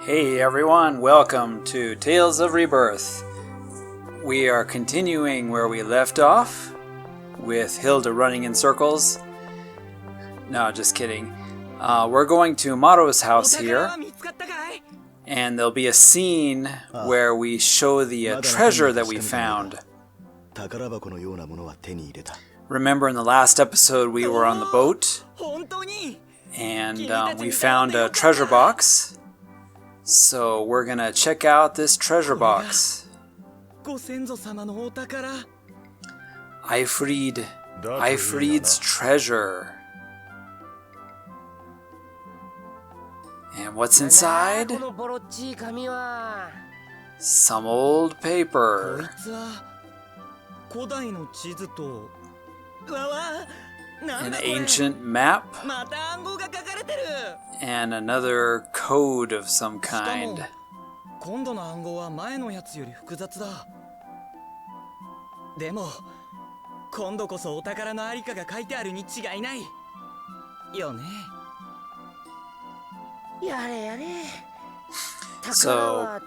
Hey everyone, welcome to Tales of Rebirth. We are continuing where we left off, with Hilda running in circles. No, just kidding. We're going to Maro's house here, and there'll be a scene where we show the treasure that we found. Remember in the last episode we were on the boat, and we found a treasure box. So we're gonna check out this treasure box. Aifreid's treasure. And what's inside? Some old paper. An ancient map. And another code of some kind. So,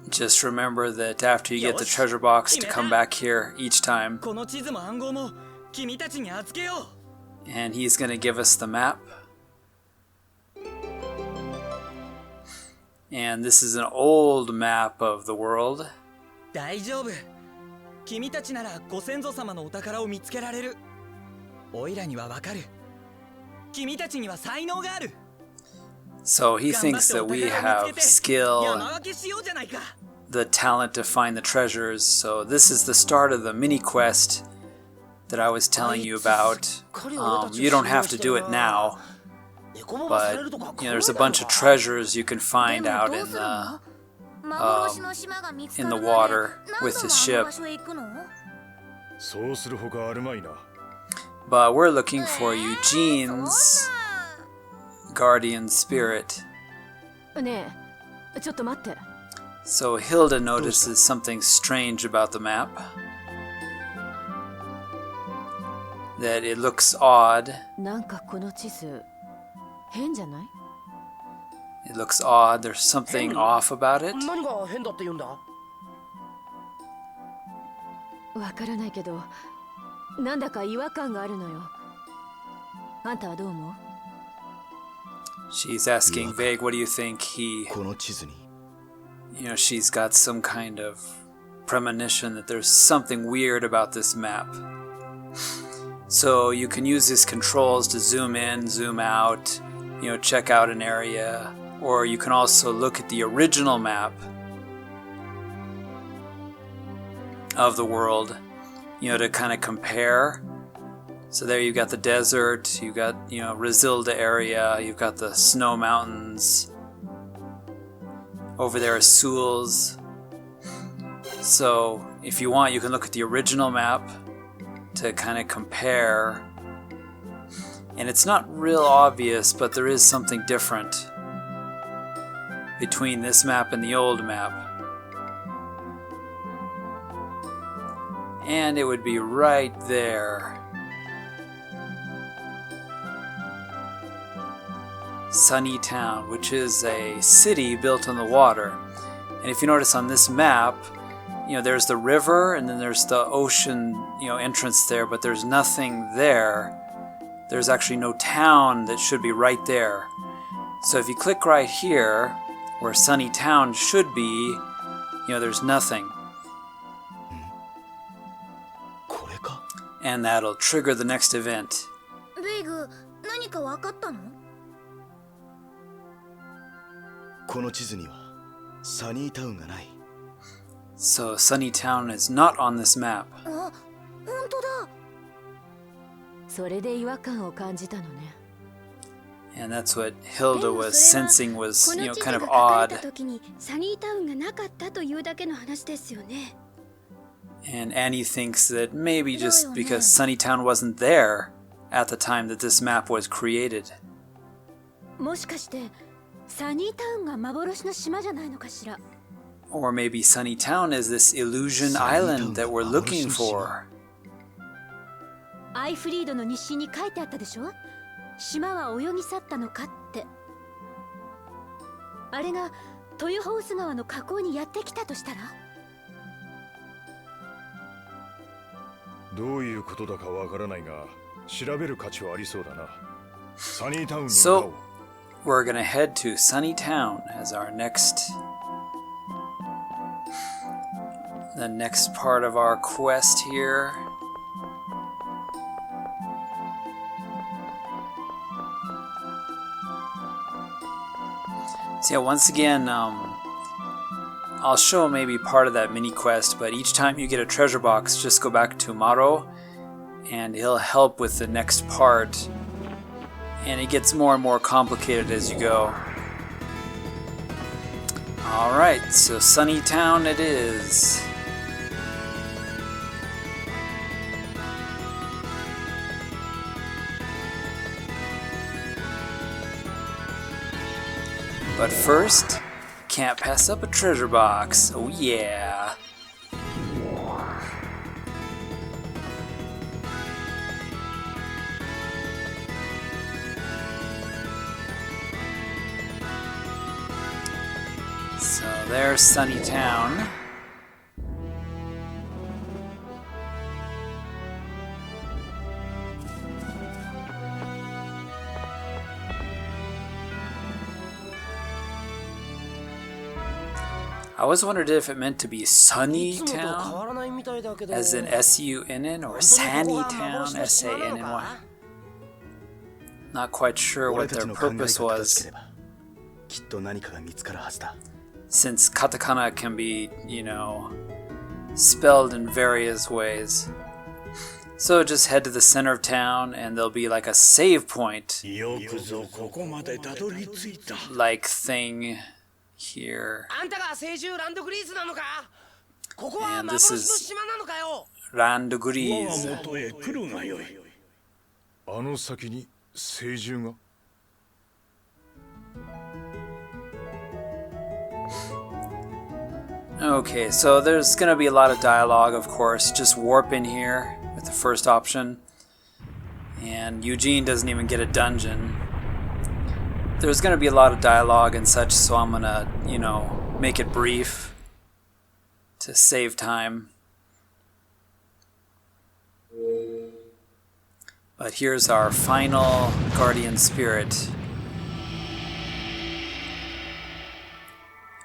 just remember that after you get the treasure box to come back here each time. And he's going to give us the map. And this is an old map of the world. So he thinks that we have skill and the talent to find the treasures. So this is the start of the mini quest that I was telling you about. You don't have to do it now, but there's a bunch of treasures you can find out in the water with the ship. But we're looking for Eugene's guardian spirit. So Hilda notices something strange about the map. That it looks odd. It looks odd. There's something off about it. She's asking Vague, what do you think? She's got some kind of premonition that there's something weird about this map. So you can use these controls to zoom in, zoom out, check out an area, or you can also look at the original map of the world, to kind of compare. So there you've got the desert, you've got, Resilda area, you've got the snow mountains. Over there is Suls. So if you want, you can look at the original map to kind of compare. And it's not real obvious, but there is something different between this map and the old map. And it would be right there. Sunny Town, which is a city built on the water. And if you notice on this map, there's the river and then there's the ocean, entrance there, but there's nothing there. There's actually no town that should be right there. So if you click right here, where Sunny Town should be, there's nothing. And that'll trigger the next event. So Sunny Town is not on this map. And that's what Hilda was sensing was, kind of odd. And Annie thinks that maybe just because Sunny Town wasn't there at the time that this map was created. Or maybe Sunny Town is this illusion island that we're looking for. アイフリードの日誌に書いてあったでしょ？島は泳ぎ去ったのかって。あれが豊ホース川の河口にやってきたとしたら。どういうことだかわからないが、調べる価値はありそうだな。サニータウンに向かおう。 So, we're gonna head to Sunny Town as our the next part of our quest here. So yeah, once again, I'll show maybe part of that mini quest, but each time you get a treasure box, just go back to Maro, and he'll help with the next part. And it gets more and more complicated as you go. Alright, so Sunny Town it is. But first, can't pass up a treasure box. Oh yeah. So there's Sunny Town. I always wondered if it meant to be Sunny Town, as in S-U-N-N, or Sanny Town, S-A-N-N-Y. Not quite sure what their purpose was, since katakana can be, spelled in various ways. So just head to the center of town, and there'll be like a save point, like thing here. And this is Randgriz. Okay, so there's gonna be a lot of dialogue, of course. Just warp in here with the first option. And Eugene doesn't even get a dungeon. There's going to be a lot of dialogue and such, so I'm going to, make it brief to save time. But here's our final guardian spirit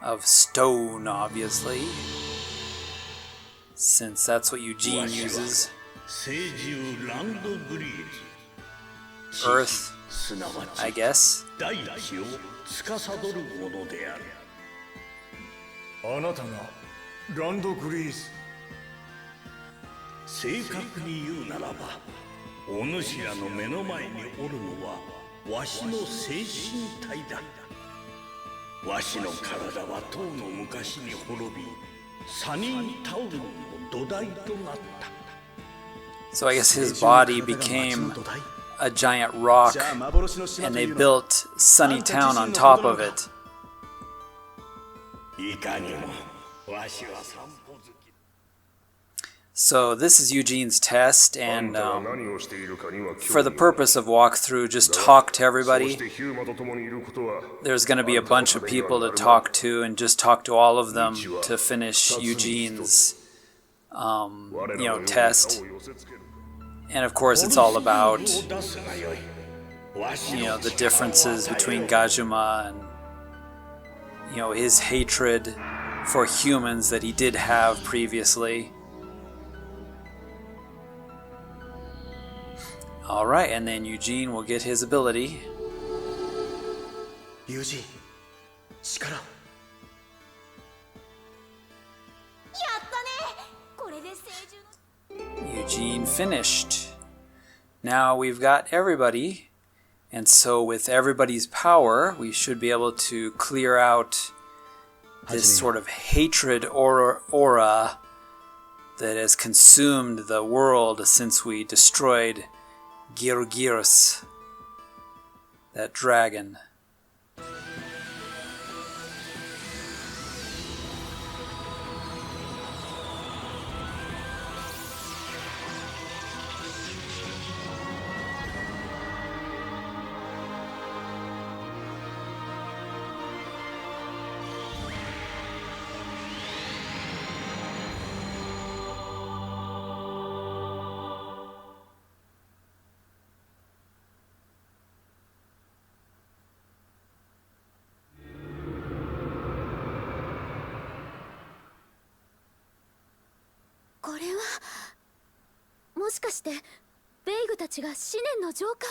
of stone, obviously, since that's what Eugene uses. Earth, I guess. あなたがランドグリーズ。正確に言うならば、お主らの目の前におるのはわしの精神体だ。わしの体はとうの昔に滅び、サニータウンの土台となった。So I guess his body became a giant rock, and they built Sunny Town on top of it. So this is Eugene's test, and for the purpose of walkthrough, just talk to everybody. There's going to be a bunch of people to talk to, and just talk to all of them to finish Eugene's, test. And of course, it's all about, the differences between Gajuma and, his hatred for humans that he did have previously. Alright, and then Eugene will get his ability. Eugene, 力. Eugene finished. Now we've got everybody, and so with everybody's power, we should be able to clear out this sort of hatred aura that has consumed the world since we destroyed Girgirus, that dragon. もしかしてベイグたちが思念の浄化を。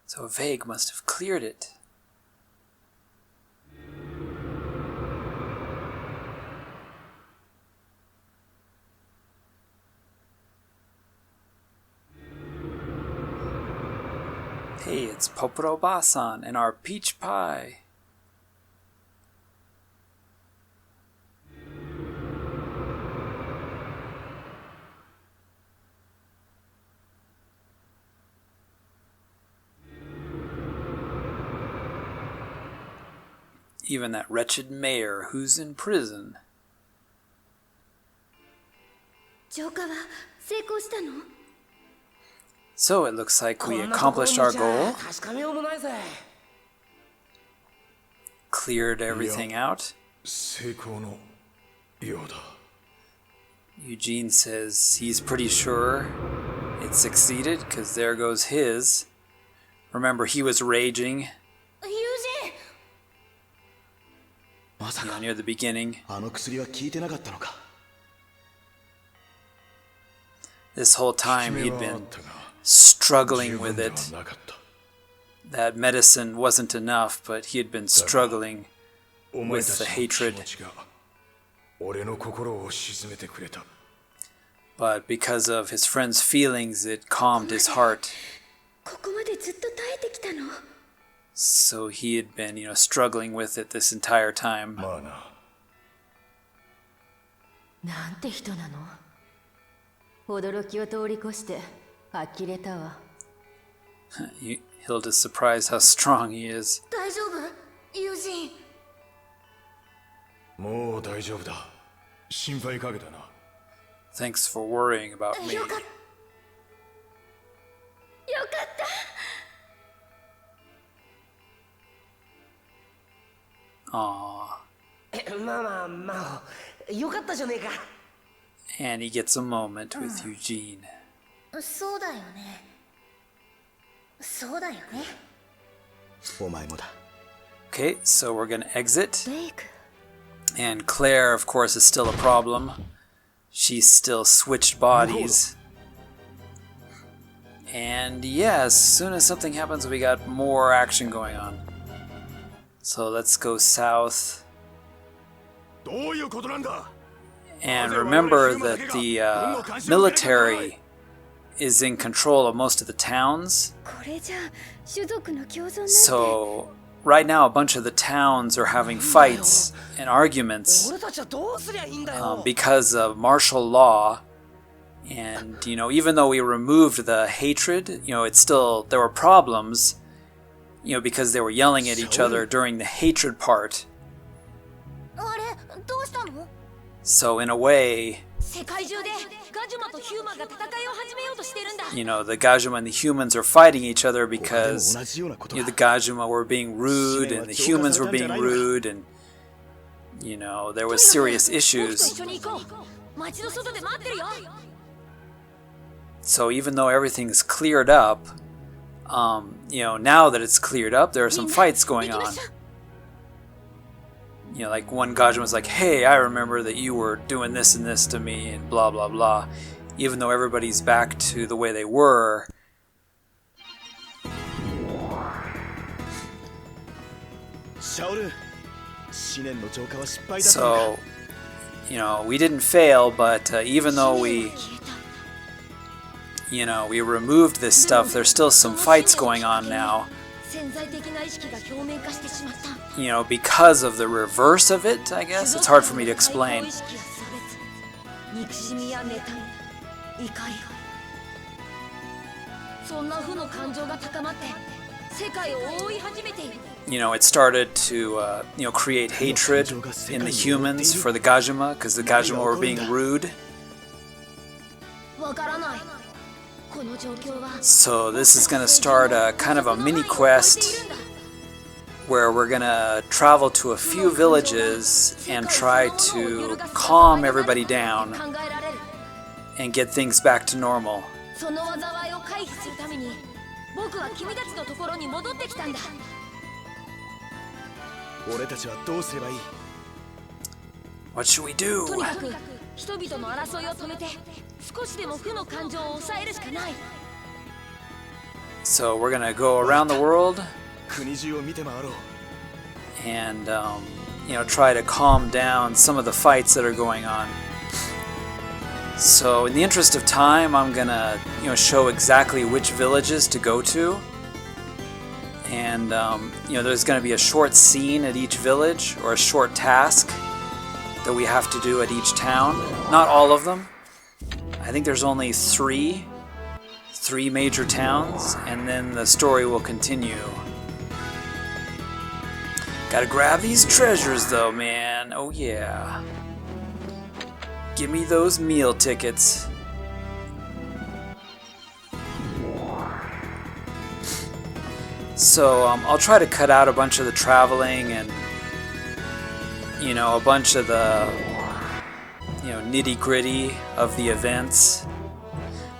So Vague must have cleared it. Hey, it's Poporo-ba-san and our peach pie. Even that wretched mayor who's in prison. 浄化は成功したの？ So it looks like we accomplished our goal. Cleared everything out. 成功のようだ。 Eugene says he's pretty sure it succeeded, because there goes his. Remember, he was raging, 友人。 まさか near the beginning. あの薬は効いてなかったのか。 This whole time he'd been struggling with it. That medicine wasn't enough, but he had been struggling with the hatred. But because of his friend's feelings, it calmed his heart. ここまでずっと耐えてきたの。 So he had been, struggling with it this entire time. まあな。なんて人なの。驚きを通り越して呆れたわ。Hilda's surprised how strong he is. 大丈夫？友人。もう大丈夫だ。心配かけたな。 Thanks for worrying about me. よかった。 Aww. まあまあまあ、よかったじゃねえか。 And he gets a moment with Eugene. そうだよね。そうだよね。お前もだ。 Okay, so we're gonna exit. ベイク。 And Claire, of course, is still a problem. She's still switched bodies. And yeah, as soon as something happens, we got more action going on. So let's go south. どういうことなんだ。 And remember that the military is in control of most of the towns. これじゃ種族の共存なんて。 So right now, a bunch of the towns are having fights and arguments 俺たちはどうすりゃいいんだよ。 because of martial law. And, even though we removed the hatred, it's still, there were problems, because they were yelling at each other during the hatred part. あれ、どうしたの？ So in a way, 世界中でガジュマとヒューマンが戦いを始めようとしてるんだ。 the Gajuma and the humans are fighting each other because, the Gajuma were being rude and the humans were being rude, and, there was serious issues. 一緒に行こう。街の外で待ってるよ。 So even though everything's cleared up, now that it's cleared up, there are some fights going on. Like one Gajima was like, hey, I remember that you were doing this and this to me, and blah, blah, blah. Even though everybody's back to the way they were. So, we didn't fail, but even though we removed this stuff, there's still some fights going on now. 潜在的な意識が表面化してしまった。 Because of the reverse of it, I guess. It's hard for me to explain. 憎しみや妬み、怒り。そんな負の感情が高まって世界を覆い始めている。It started to, create hatred in the humans for the Gajima, because the Gajima were being rude. わからない。この状況は。 So this is going to start a kind of a mini quest where we're going to travel to a few villages and try to calm everybody down 考えられる。 and get things back to normal. その災いを回避するために、僕は君たちのところに戻ってきたんだ。 俺たちはどうすればいい？ What should we do? とにかく人々の争いを止めて少しでも負の感情を抑えるしかない。 So we're gonna go around the world 国中を見て回ろう。 and try to calm down some of the fights that are going on. So in the interest of time, I'm gonna show exactly which villages to go to, and there's gonna be a short scene at each village or a short task that we have to do at each town. Not all of them. I think there's only three major towns, and then the story will continue. Gotta grab these treasures though, man. Oh yeah. Give me those meal tickets. So I'll try to cut out a bunch of the traveling and a bunch of the nitty-gritty of the events.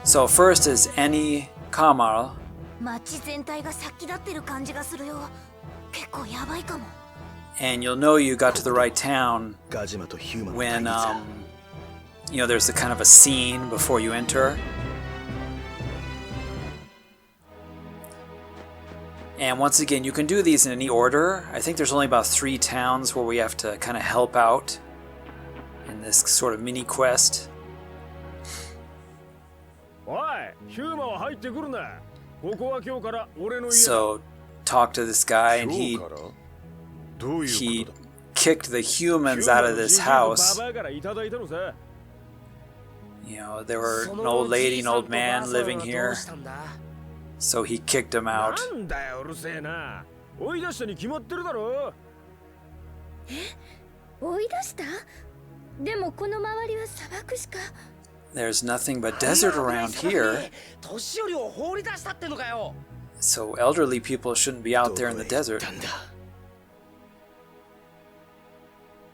So first is Anikamal. 街全体が殺気立ってる感じがするよ。結構やばいかも。 And you'll know you got to the right town ガジマとヒューマンの when 対立 there's a kind of a scene before you enter. And once again, you can do these in any order. I think there's only about 3 towns where we have to kind of help out in this sort of mini quest. おい、ヒューマは入ってくるな。ここは今日から俺の家だ。 So talk to this guy, and 今日からどういう he ことだ。 kicked the humans out of this house. ババアからいただいたのさ。 There were an old lady, an old man living here, so he kicked them out. なんだよ、うるせえな。追い出したに決まってるだろ。追い出した？でもこの周りは砂漠しか。 There's nothing but desert around here, 年寄りを放り出したってのかよ。 so elderly people shouldn't be out there in the desert. どこへ行ったんだ。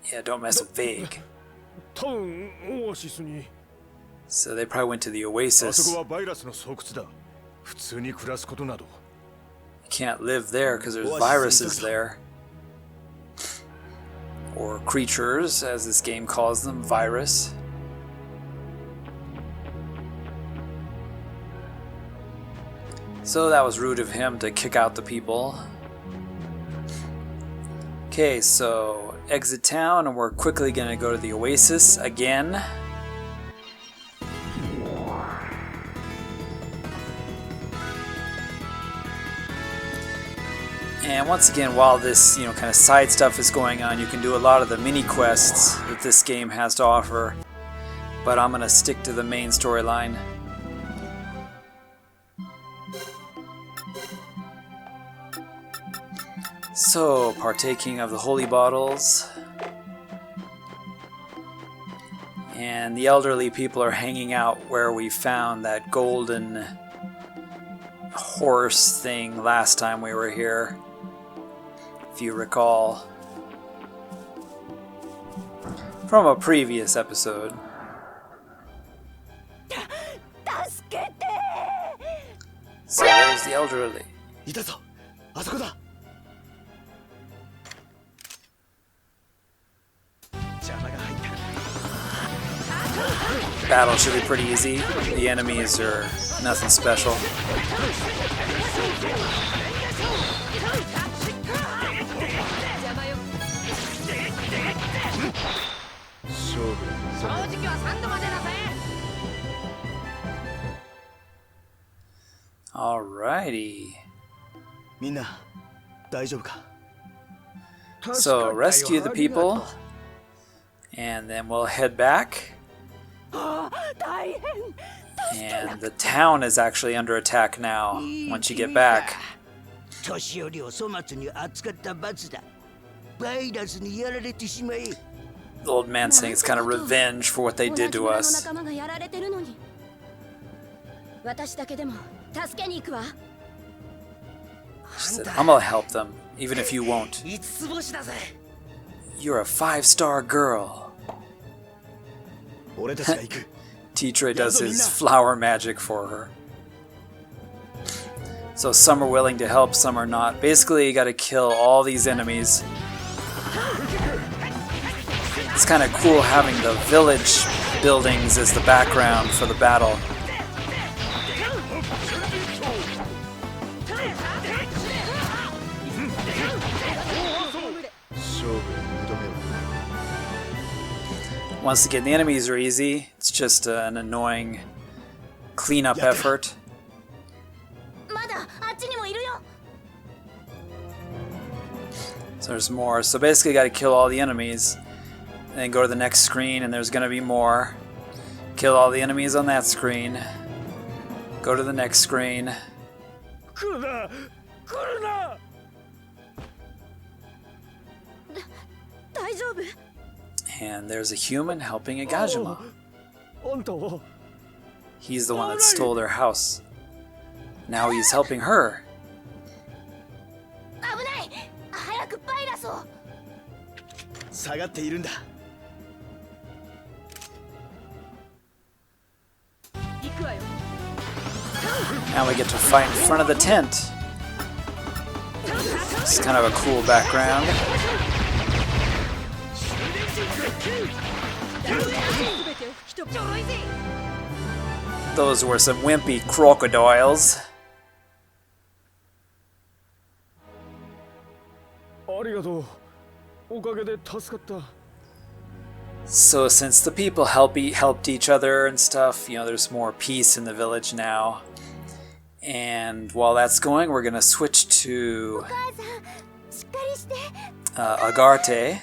Yeah, don't mess with vague. 多分オアシスに。 So they probably went to the あそ oasis. こはバイラスの巣窟だ。普通に暮らすことなど。 You can't live there because there's viruses there. Or creatures, as this game calls them, virus. So that was rude of him to kick out the people. Okay, so exit town, and we're quickly gonna go to the oasis again. And once again, while this, kind of side stuff is going on, you can do a lot of the mini quests that this game has to offer. But I'm gonna stick to the main storyline. So, partaking of the holy bottles. And the elderly people are hanging out where we found that golden horse thing last time we were here. If you recall. From a previous episode. So there's the elderly. いたぞ。あそこだ。 Battle should be pretty easy. The enemies are nothing special. Alrighty. みんな大丈夫か。 So rescue the people, and then we'll head back. And the town is actually under attack now once you get back. 年寄りを粗末に扱った罰だ。バイラスにやられてしまえ。 The old man saying it's kind of revenge for what they did to us. 仲間がやられてるのに。私だけでも助けに行くわ。 She said, I'm gonna help them, even if you won't. 五つ星だぜ。 You're a 5-star girl. 俺たちが行く。 Teacher does his flower magic for her. So some are willing to help, some are not. Basically, you gotta kill all these enemies. It's kind of cool having the village buildings as the background for the battle. Once again, the enemies are easy. It's just an annoying cleanup effort. まだあっちにもいるよ。 So there's more. So basically, got to kill all the enemies, and then go to the next screen, and there's going to be more. Kill all the enemies on that screen. Go to the next screen. 来るな来るな。大丈夫？ And there's a human helping a Gajima. あんたは He's the one that stole their house. Now he's helping her. 危ない。早くバイラスを。下がっているんだ。行くわよ。 Now we get to fight in front of the tent. It's kind of a cool background. Those were some wimpy crocodiles. ありがとう。おかげで助かった。 So since the people helped each other and stuff, you know, there's more peace in the village now. And while that's going, we're gonna switch to 母さん、しっかりして。 Agarte.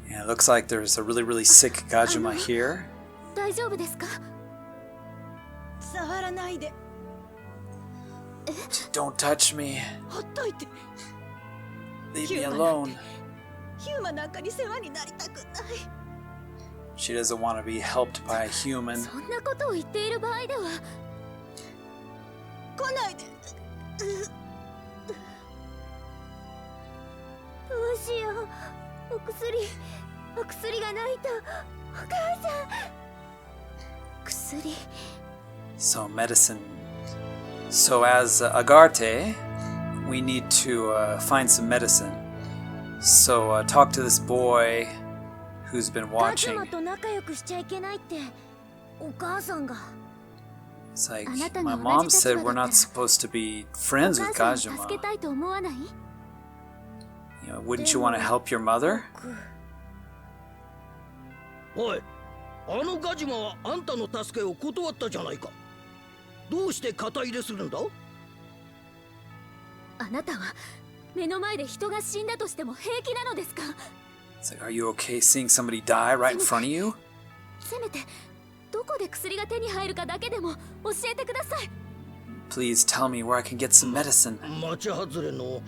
And it looks like there's a really sick Gajima here. 大丈夫ですか？触らないで。 Don't touch me. ほっといて。 Leave me alone. ヒューマなんかに世話になりたくない。 She doesn't want to be helped by a human. そんなことを言っている場合では。来ないで。どうしよう。お薬がないと。お母さん。薬。 So medicine. So as Agarte, we need to find some medicine. So talk to this boy who's been ガジ watching. マと仲良くしちゃいけないってお母さんが。 It's like あなた my が mom 同じ立 said 場 we're だ not ったら supposed to be お friends with 母さんを助け Gajima. たいと思わない？ You know, wouldn't you want to help your mother? おい、あのガジマはあんたの助けを断ったじゃないか。どうして肩入れするんだ？あなたは目の前で人が死んだとしても平気なのですか？ It's like, are you okay seeing somebody die right in front of you? せめてどこで薬が手に入るかだけでも教えてください。 Please tell me where I can get some medicine. 町外れの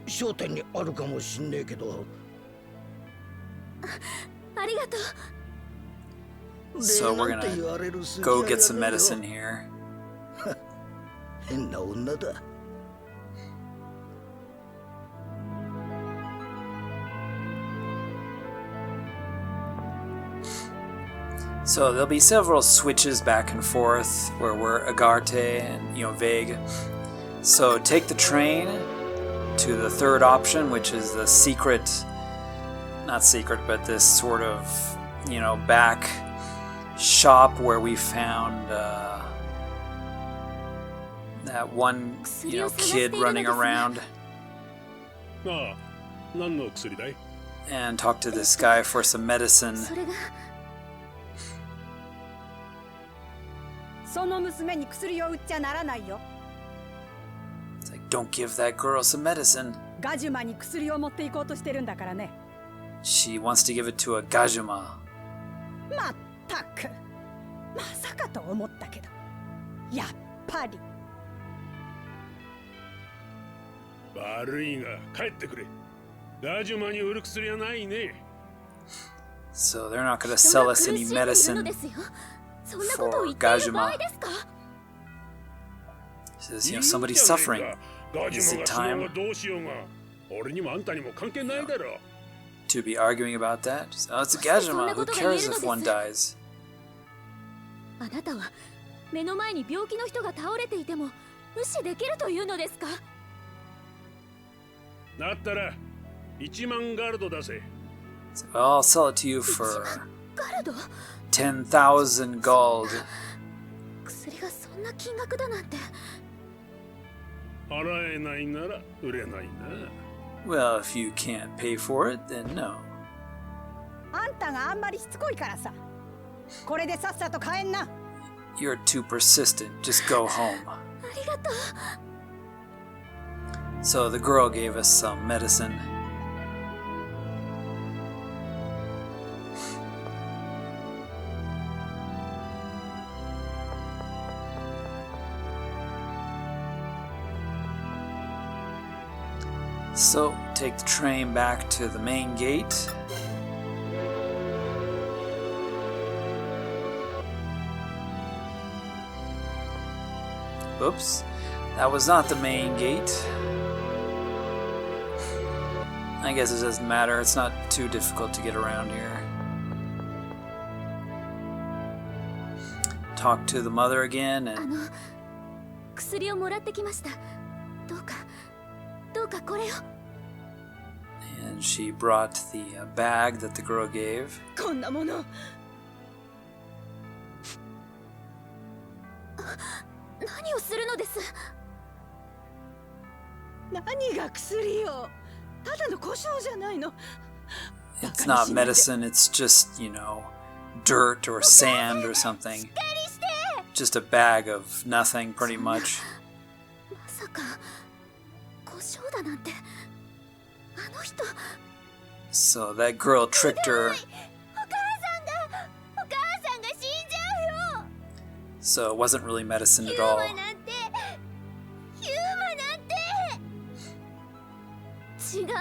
商店にあるかもしんねえけど。ありがとう。 So we're gonna go get some medicine here. 変な女だ。 So there'll be several switches back and forth where we're Agarte and, you know, Vague. So take the train to the third option, which is the secret, not secret, but this sort of, you know, back shop where we found that one, you know, kid running around. ああ、何の薬だい？ And talk to this guy for some medicine. それがその娘に薬を売っちゃならないよ。 It's like, don't give that girl some medicine. ガジュマに薬を持っていこうとしてるんだからね。 She wants to give it to a Gajima. まったく、まさかと思ったけど、やっぱり。悪いが帰ってくれ。ガジュマに売る薬はないね。 So they're not going to sell us any medicine そんなことを for 言っている場合 Gajima. ですか？ He says, you know, somebody's suffering. ガジ Is ュマ it が死のう time がどうしようが、俺にもあんたにも関係ないだろう。 to be arguing about that? Just, oh, it's a Gajima. Who cares if one dies? あなたは目の前に病気の人が倒れていても無視できるというのですか？だったら1万ガルド出せ。 So I'll sell it to you for ガルド 10,000 gold. 薬がそんな金額だなんて。払えないなら売れないな。 Well, if you can't pay for it, then no. あんたがあんまりしつこいからさ。これでさっさと帰んな。 You're too persistent. Just go home. ありがとう。 So the girl gave us some medicine. So, take the train back to the main gate. Oops, that was not the main gate. I guess it doesn't matter, it's not too difficult to get around here. Talk to the mother again あ and の、薬をもらってきました。どうかこれを。 and she brought the bag that the girl gave. こんなもの。何をするのです。何が薬よ。ただの故障じゃないの。 It's not medicine, it's just, you know, dirt or sand or something. Just a bag of nothing, pretty much. まさか故障だなんて。あの人。 So that girl tricked her. お母さんが死んじゃうよ。 So it wasn't really medicine ヒ at ュー all. マなんて。違うの。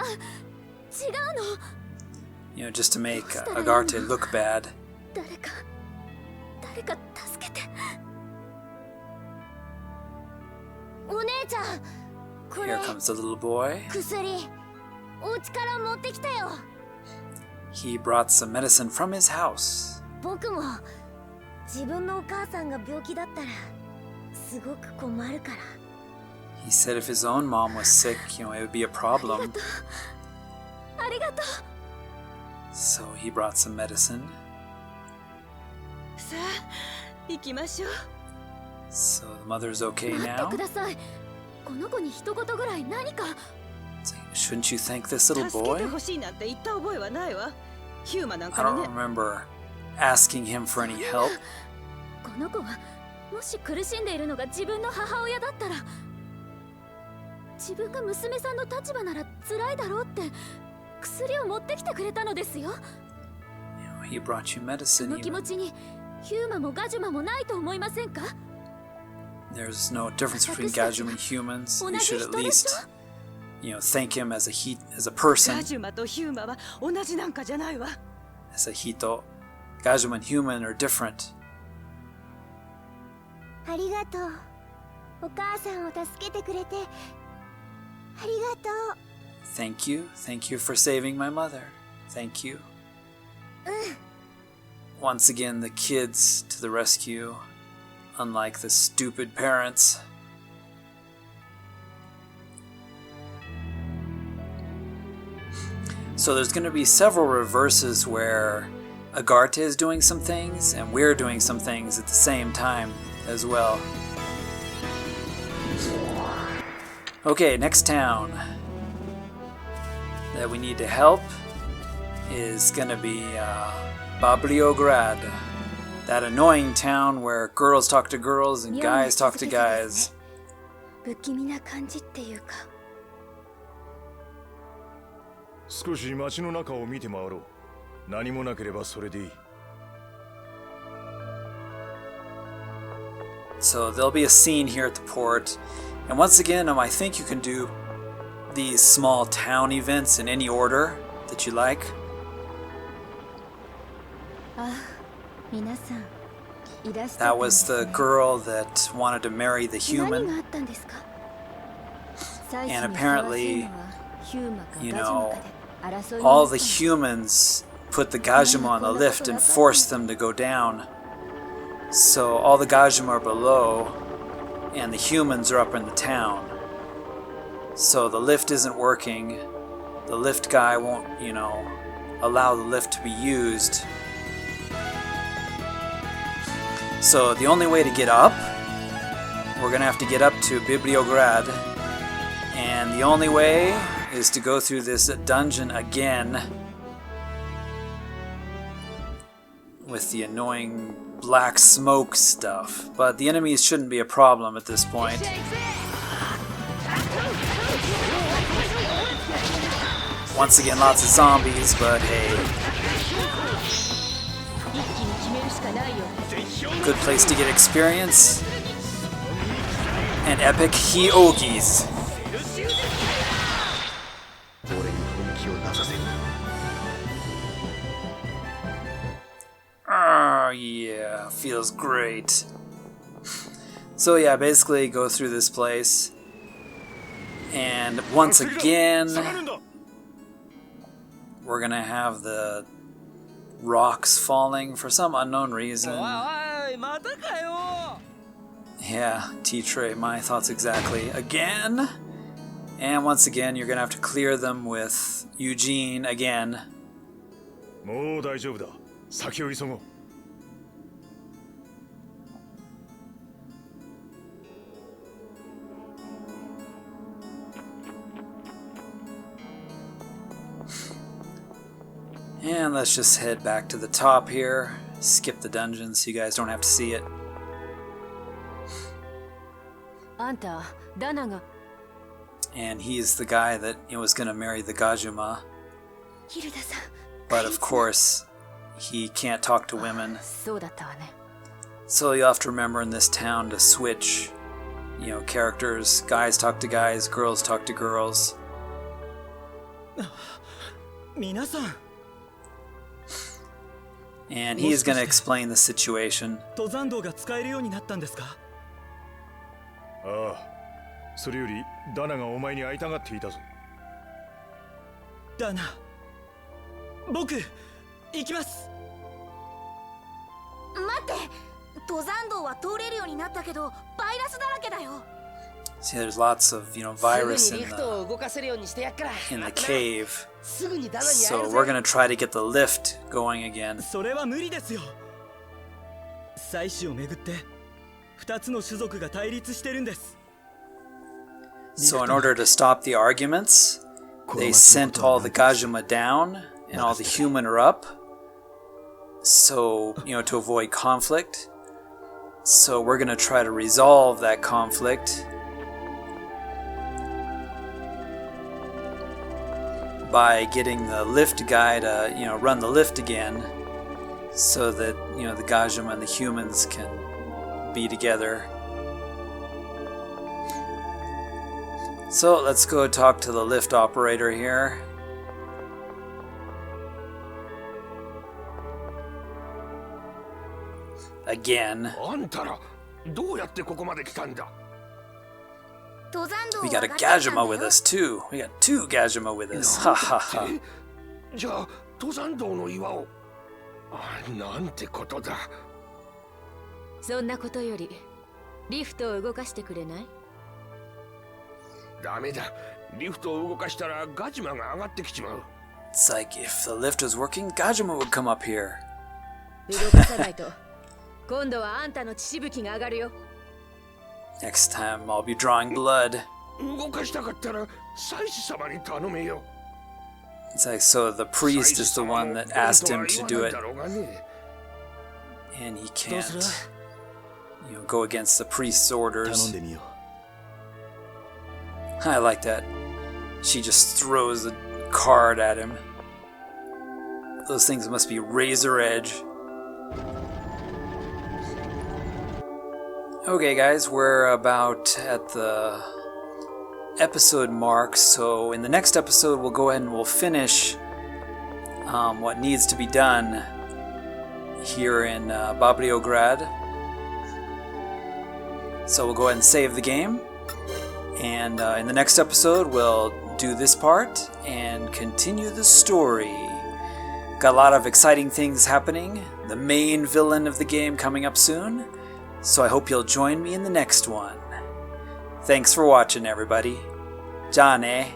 You know, just to make Agarte look bad. 誰か助けて。お姉ちゃん、これ Here comes the little boy. 薬、お家から持ってきたよ。 He brought some medicine from his house. 僕も自分のお母さんが病気だったらすごく困るから。 He said if his own mom was sick, you know, it would be a problem. ありがとう。 So he brought some medicine. さあ、行きましょう。 So the mother's okay 待って now. ください。この子に一言ぐらい何か。 Shouldn't you thank this little 助けて boy? ほしいなんて言った覚えはないわ。ヒューマなん I かに don't ね。 remember asking him for any help. この子はもし苦しんでいるのが自分の母親だったら、自分が娘さんの立場なら辛いだろうって薬を持ってきてくれたのですよ。 You know, he brought you そ medicine の気 even. 持ちにヒューマもガジュマもないと思いませんか？ There's no difference between Gajum and humans. You should at least, you know, thank him as a person, ガジュマとヒューマは同じなんかじゃないわ。 as a hito. Gajum and human are different. ありがとう。お母さんを助けてくれてありがとう。 Thank you for saving my mother. Thank you. Once again, the kids to the rescue, unlike the stupid parents. So there's going to be several reverses where Agarte is doing some things and we're doing some things at the same time as well. Okay, next town that we need to help is going to be Babilograd. That annoying town where girls talk to girls and guys talk to guys. 不気味な感じっていうか。少し街の中を見て回ろう。何もなければそれでいい。 So there'll be a scene here at the port. And once again, I think you can do these small town events in any order that you like. あ、皆さんいらしてた That んで was す the ね。 girl that wanted to marry the 何 human. があったんですか？ And 最初に apparently, 騒がしいのはヒューマかガジ you ュマ know, かで争いに all なっ the たの。 humans put the Gajima on the lift and forced them to go down. So all the Gajima are below, and the humans are up in the town. So the lift isn't working, the lift guy won't, you know, allow the lift to be used. So the only way to get up, we're gonna have to get up to Babilograd, and the only way is to go through this dungeon again with the annoying black smoke stuff. But the enemies shouldn't be a problem at this point. Once again, lots of zombies, but hey. Good place to get experience. And epic Hyogis. Oh yeah, feels great. So yeah, basically go through this place. And once again, we're gonna have the rocks falling for some unknown reason. Yeah, T-Tray, my thoughts exactly. Again! And once again, you're gonna have to clear them with Eugene again. もう大丈夫だ。先を急ごう。And let's just head back to the top here. Skip the dungeon so you guys don't have to see it. あんた、ダナが And he's the guy that was going to marry the Gajuma. ヒルダさん But of course, he can't talk to women. そうだったわね。 So you'll have to remember in this town to switch, you know, characters. Guys talk to guys, girls talk to girls. 皆さん And he's going to explain the situation. 登山道が使えるようになったんですか？ああ、それよりダナがお前に会いたがっていたぞ。ダナ、僕行きます。待って、登山道は通れるようになったけどバイラスだらけだよ。 See, there's lots of, you know, virus in the cave. So we're going to try to get the lift going again. それは無理ですよ。祭祀をめぐって2つの種族が対立してるんです。 So in order to stop the arguments, they sent all the Gajuma down and all the human are up. So, you know, to avoid conflict. So we're going to try to resolve that conflict by getting the lift guy to, you know, run the lift again so that, you know, the Gajuma and the humans can be together. So let's go talk to the lift operator here. Again. あんたらどうやってここまで来たんだ？ We got a Gajuma with us too. We got 2 Gajuma with us. Ha ha ha. じゃあ登山道の岩を。なんてことだ。そんなことより、リフトを動かしてくれない？ダメだ。リフトを動かしたらガジマが上がってきちまう。It's like if the lift was working, Gajuma would come up here. 動かさないと、今度はあんたの血しぶきが上がるよ。 Next time I'll be drawing blood. 動かしたかったら祭司様に頼めよ。 It's like, so the priest is the one that asked him to do it. And he can't, you know, go against the priest's orders. I like that. She just throws a card at him. Those things must be razor edge. Okay guys, we're about at the episode mark, so in the next episode we'll go ahead and we'll finish what needs to be done here in Babilograd. So we'll go ahead and save the game, and in the next episode we'll do this part and continue the story. Got a lot of exciting things happening, the main villain of the game coming up soon. So I hope you'll join me in the next one. Thanks for watching, everybody. じゃあね。